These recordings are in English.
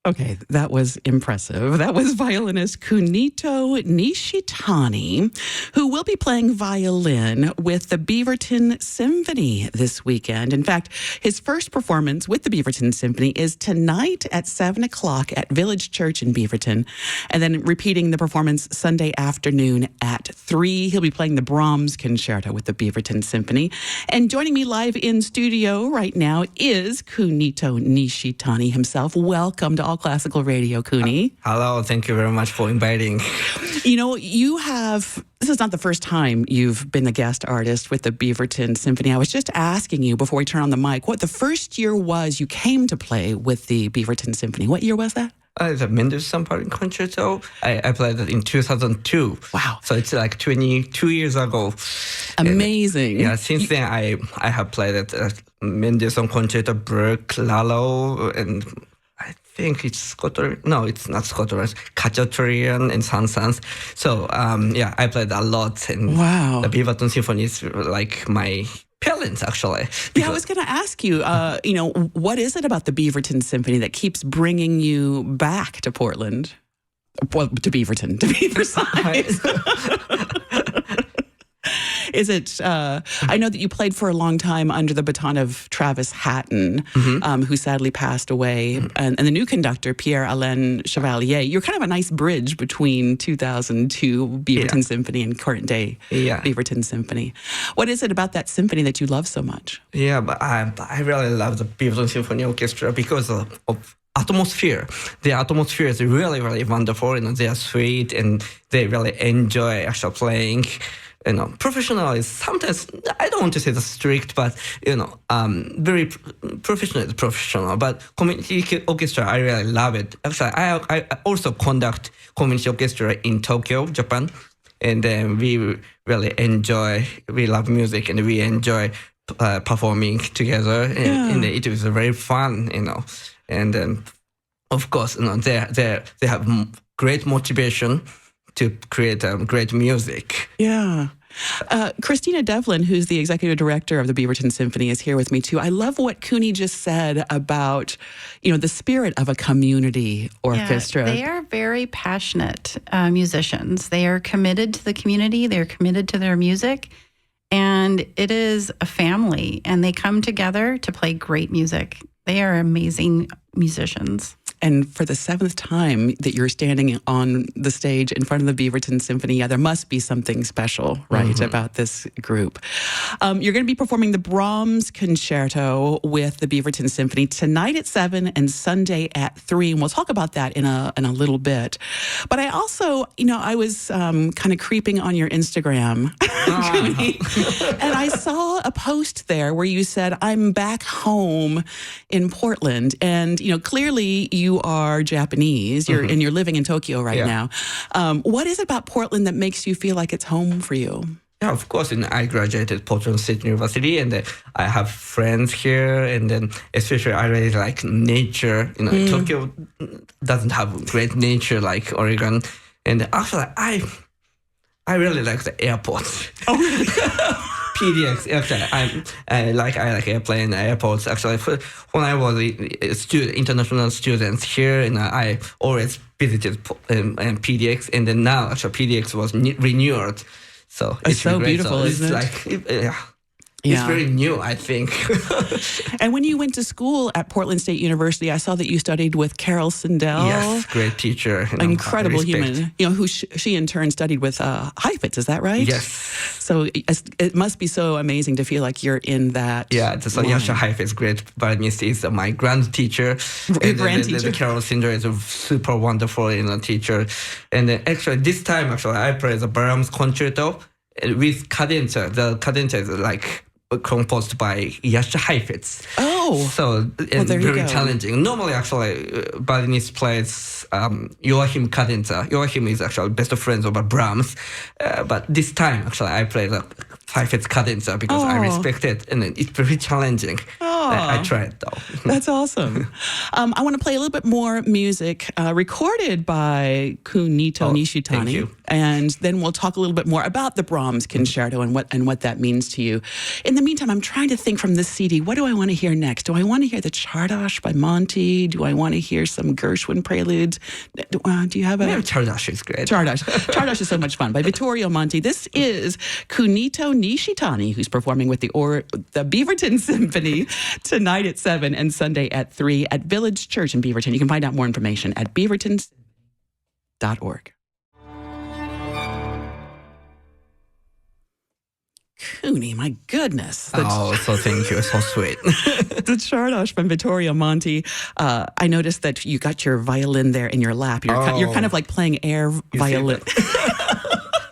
Okay, that was impressive. That was violinist Kunito Nishitani, who will be playing violin with the Beaverton Symphony this weekend. In fact, his first performance with the Beaverton Symphony is tonight at 7 o'clock at Village Church in Beaverton, and then repeating the performance Sunday afternoon at 3. He'll be playing the Brahms Concerto with the Beaverton Symphony. And joining me live in studio right now is Kunito Nishitani himself. Welcome to All Classical Radio, Kuni. Hello, thank you very much for inviting. You know, this is not the first time you've been the guest artist with the Beaverton Symphony. I was just asking you before we turn on the mic, what the first year was you came to play with the Beaverton Symphony. What year was that? The Mendelssohn Violin Concerto. I played it in 2002. Wow. So it's like 22 years ago. Amazing. And, since then I have played it Mendelssohn Concerto, Bruch, Lalo, and I think it's Scotland. No, it's not Scotland. Cacciatorian and Sansons. So, I played a lot. And wow. The Beaverton Symphony is like my parents, actually. Yeah, I was going to ask you, what is it about the Beaverton Symphony that keeps bringing you back to Portland? Well, to Beaverton, to be precise. Is it, I know that you played for a long time under the baton of Travis Hatton, who sadly passed away, and the new conductor, Pierre-Alain Chevalier. You're kind of a nice bridge between 2002 Beaverton Symphony and current day Beaverton Symphony. What is it about that symphony that you love so much? Yeah, but I really love the Beaverton Symphony Orchestra because of atmosphere. The atmosphere is really, really wonderful. They are sweet and they really enjoy actually playing. Professional is sometimes, I don't want to say the strict, but, very professional. But community orchestra, I really love it. Actually, I also conduct community orchestra in Tokyo, Japan. And then we really we love music and we enjoy performing together. And it was very fun, And then, of course, they have great motivation to create great music. Yeah. Christina Devlin, who's the executive director of the Beaverton Symphony, is here with me too. I love what Kuni just said about, the spirit of a community orchestra. Yeah, they are very passionate musicians. They are committed to the community. They're committed to their music. And it is a family. And they come together to play great music. They are amazing musicians. And for the 7th time that you're standing on the stage in front of the Beaverton Symphony, there must be something special, right, about this group. You're going to be performing the Brahms Concerto with the Beaverton Symphony tonight at 7 and Sunday at 3. And we'll talk about that in a little bit. But I also, I was kind of creeping on your Instagram, and I saw a post there where you said, I'm back home in Portland. And, clearly you are Japanese, and you're living in Tokyo right now. What is it about Portland that makes you feel like it's home for you? Yeah, of course. And I graduated Portland State University, and I have friends here. And then, especially, I really like nature. Tokyo doesn't have great nature like Oregon. And actually, I really like the airports. Oh, really? PDX, actually, I like airplane airports. Actually, when I was a international student here, and I always visited PDX, and then now actually PDX was renewed, so it's so beautiful, isn't it? It's very new, I think. And when you went to school at Portland State University, I saw that you studied with Carol Sindel. Yes, great teacher. Incredible human. Who she in turn studied with Heifetz, is that right? Yes. So it must be so amazing to feel like you're in that. Yeah, so Yasha Heifetz, great violinist, is my grand teacher. The Carol Sindel is a super wonderful teacher. And actually, this time, I played the Brahms Concerto with cadenza. The cadenza is like composed by Yasha Heifetz. Oh. So, very challenging. Normally, violinist plays Joachim cadenza. Joachim is actually best friend of Brahms. But this time, I played 5/5 cadenza because I respect it, and it's very challenging. I tried though. That's awesome. I want to play a little bit more music recorded by Kunito Nishitani, thank you. and then we'll talk a little bit more about the Brahms Concerto and what that means to you. In the meantime, I'm trying to think from this CD, what do I want to hear next? Do I want to hear the Czardas by Monty? Do I want to hear some Gershwin preludes? Do you have a... Yeah, Czardas is great. Czardas is so much fun by Vittorio Monti. This is Kunito Nishitani, who's performing with the Beaverton Symphony tonight at 7 and Sunday at 3 at Village Church in Beaverton. You can find out more information at beaverton.org. Cooney, my goodness. So thank you. So sweet. The Czardas from Vittorio Monti. I noticed that you got your violin there in your lap. You're kind of like playing air violin.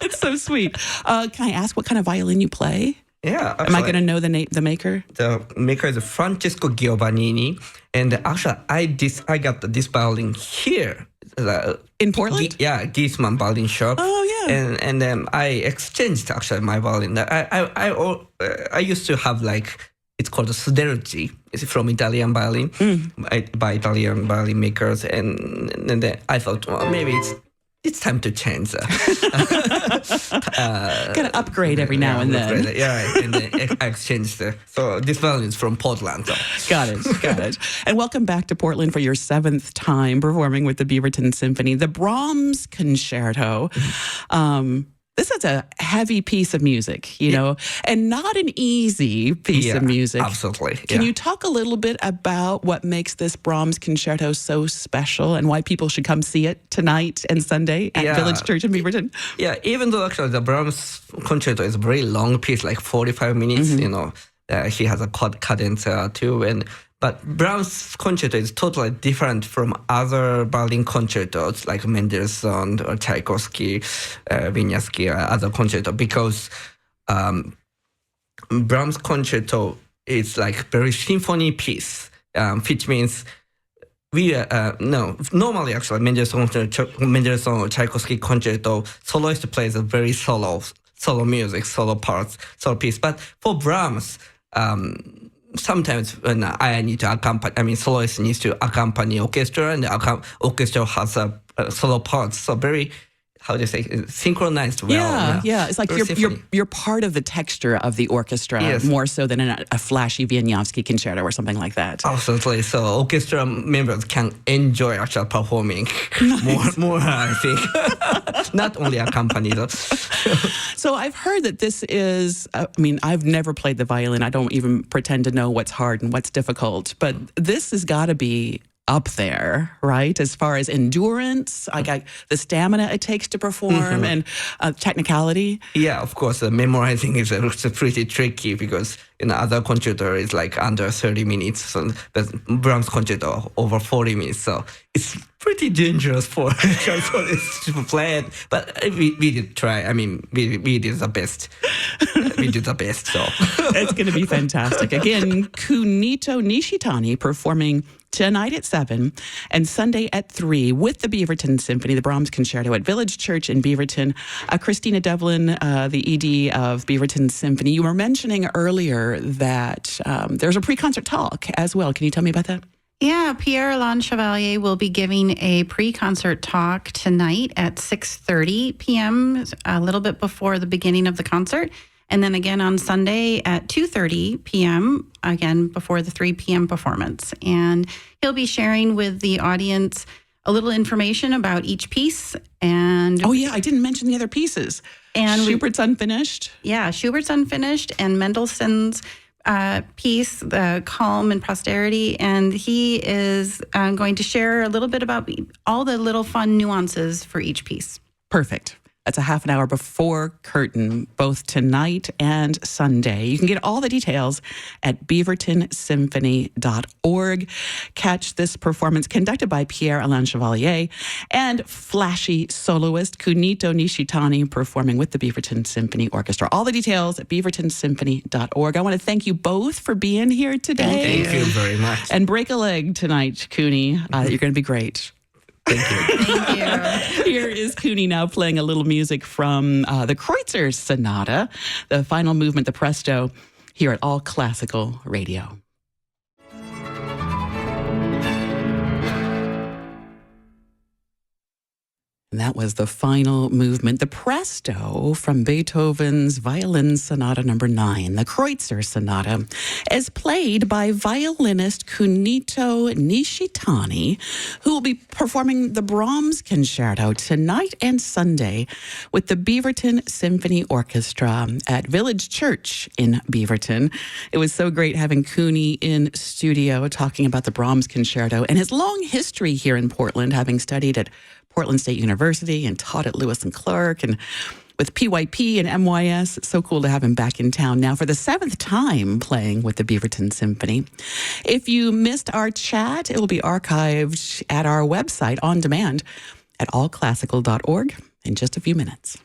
It's so sweet. Can I ask what kind of violin you play? Yeah. Actually, am I going to know the maker? The maker is Francesco Giovannini. And actually, I got this violin here. In Portland? Giesman violin shop. Oh, yeah. And then I exchanged actually my violin. I used to have it's called a Suderci. It's from Italian violin by Italian violin makers. And then I thought, well, maybe it's time to change. Gotta upgrade every now and then. And then I exchanged. So this violin is from Portland. So. Got it. And welcome back to Portland for your 7th time performing with the Beaverton Symphony, the Brahms Concerto. This is a heavy piece of music, you know, and not an easy piece of music. Absolutely. Can you talk a little bit about what makes this Brahms Concerto so special and why people should come see it tonight and Sunday at Village Church in Beaverton? Yeah, even though actually the Brahms Concerto is a very long piece, like 45 minutes, you know, he has a cadenza too, but Brahms Concerto is totally different from other violin concertos like Mendelssohn or Tchaikovsky, Wieniawski, or other concerto because Brahms Concerto is like very symphony piece, which means normally actually Mendelssohn or Tchaikovsky concerto, soloist plays a very solo music, solo parts, solo piece. But for Brahms, sometimes when I need to accompany, soloist needs to accompany orchestra, and the orchestra has a solo parts. So very, how do you say, synchronized well. Yeah. It's like you're part of the texture of the orchestra more so than in a flashy Wieniawski concerto or something like that. Absolutely. So orchestra members can enjoy actual performing more, I think. Not only accompany though. So I've heard that this is, I've never played the violin. I don't even pretend to know what's hard and what's difficult, but this has got to be up there, right? As far as endurance, the stamina it takes to perform and technicality. Yeah, of course, memorizing is pretty tricky because other concerto is like under 30 minutes, so but Brahms concerto over 40 minutes, so it's pretty dangerous for soloists to play it. But we did try. We did the best. We did the best. So it's going to be fantastic. Again, Kunito Nishitani performing tonight at 7 and Sunday at 3 with the Beaverton Symphony, the Brahms Concerto at Village Church in Beaverton. Christina Devlin, the ED of Beaverton Symphony, you were mentioning earlier that there's a pre-concert talk as well. Can you tell me about that? Yeah, Pierre-Alain Chevalier will be giving a pre-concert talk tonight at 6:30 p.m., a little bit before the beginning of the concert. And then again on Sunday at 2:30 p.m., again before the 3 p.m. performance. And he'll be sharing with the audience a little information about each piece. And I didn't mention the other pieces. And Schubert's Unfinished. Yeah, Schubert's Unfinished and Mendelssohn's piece, The Calm and Posterity. And he is going to share a little bit about all the little fun nuances for each piece. Perfect. That's a half an hour before curtain, both tonight and Sunday. You can get all the details at beavertonsymphony.org. Catch this performance conducted by Pierre-Alain Chevalier and flashy soloist Kunito Nishitani performing with the Beaverton Symphony Orchestra. All the details at beavertonsymphony.org. I want to thank you both for being here today. Thank you very much. And break a leg tonight, Kuni. You're going to be great. Thank you. Thank you. Here is Cooney now playing a little music from the Kreutzer Sonata, the final movement, the Presto, here at All Classical Radio. And that was the final movement, the Presto from Beethoven's Violin Sonata No. 9, the Kreutzer Sonata, as played by violinist Kunito Nishitani, who will be performing the Brahms Concerto tonight and Sunday with the Beaverton Symphony Orchestra at Village Church in Beaverton. It was so great having Cooney in studio talking about the Brahms Concerto and his long history here in Portland, having studied at Portland State University and taught at Lewis and Clark and with PYP and MYS. It's so cool to have him back in town now for the 7th time playing with the Beaverton Symphony. If you missed our chat, it will be archived at our website on demand at allclassical.org in just a few minutes.